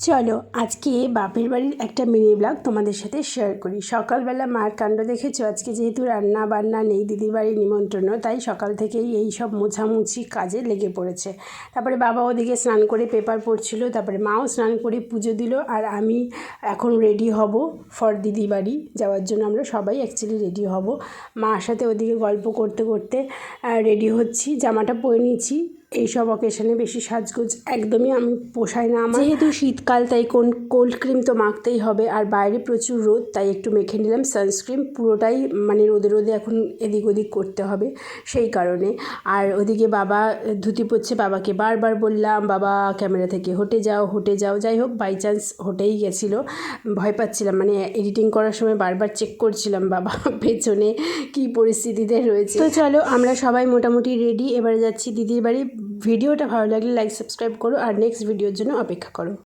চলো আজকে বাপের বাড়ির একটা মিনি ব্লগ তোমাদের সাথে শেয়ার করি। সকালবেলা মার কাণ্ড দেখেছো। আজকে যেহেতু রান্না বান্না নেই, দিদির বাড়ির নিমন্ত্রণ, তাই সকাল থেকেই এই সব মোছামুছি কাজে লেগে পড়েছে। তারপরে বাবা ওদিকে স্নান করে পেপার পড়ছিল, তারপরে মাও স্নান করে পুজো দিল, আর আমি এখন রেডি হব ফর দিদির বাড়ি যাওয়ার জন্য। আমরা সবাই অ্যাকচুয়ালি রেডি হব। মার সাথে ওদিকে গল্প করতে করতে রেডি হচ্ছি। জামাটা পরে নিয়েছি। এইসব অকেশনে বেশি সাজগোজ একদমই আমি পোষায় না আমার, যেহেতু শীতকাল তাই কোল্ড ক্রিম তো মাখতেই হবে, আর বাইরে প্রচুর রোদ তাই একটু মেখে নিলাম সানস্ক্রিন। পুরোটাই মানে রোদে রোদে এখন এদিক ওদিক করতে হবে সেই কারণে। আর ওদিকে বাবা ধুতি পরছে, বাবাকে বারবার বললাম বাবা ক্যামেরা থেকে হটে যাও। যাই হোক বাই চান্স হটেই গেছিলো। ভয় পাচ্ছিলাম, মানে এডিটিং করার সময় বারবার চেক করছিলাম বাবা পেছনে কী পরিস্থিতিতে রয়েছে। তো চলো আমরা সবাই মোটামুটি রেডি, এবারে যাচ্ছি দিদির বাড়ি। ভিডিওটা ভালো লাগলে লাইক সাবস্ক্রাইব করো, আর নেক্সট ভিডিওর জন্য অপেক্ষা করো।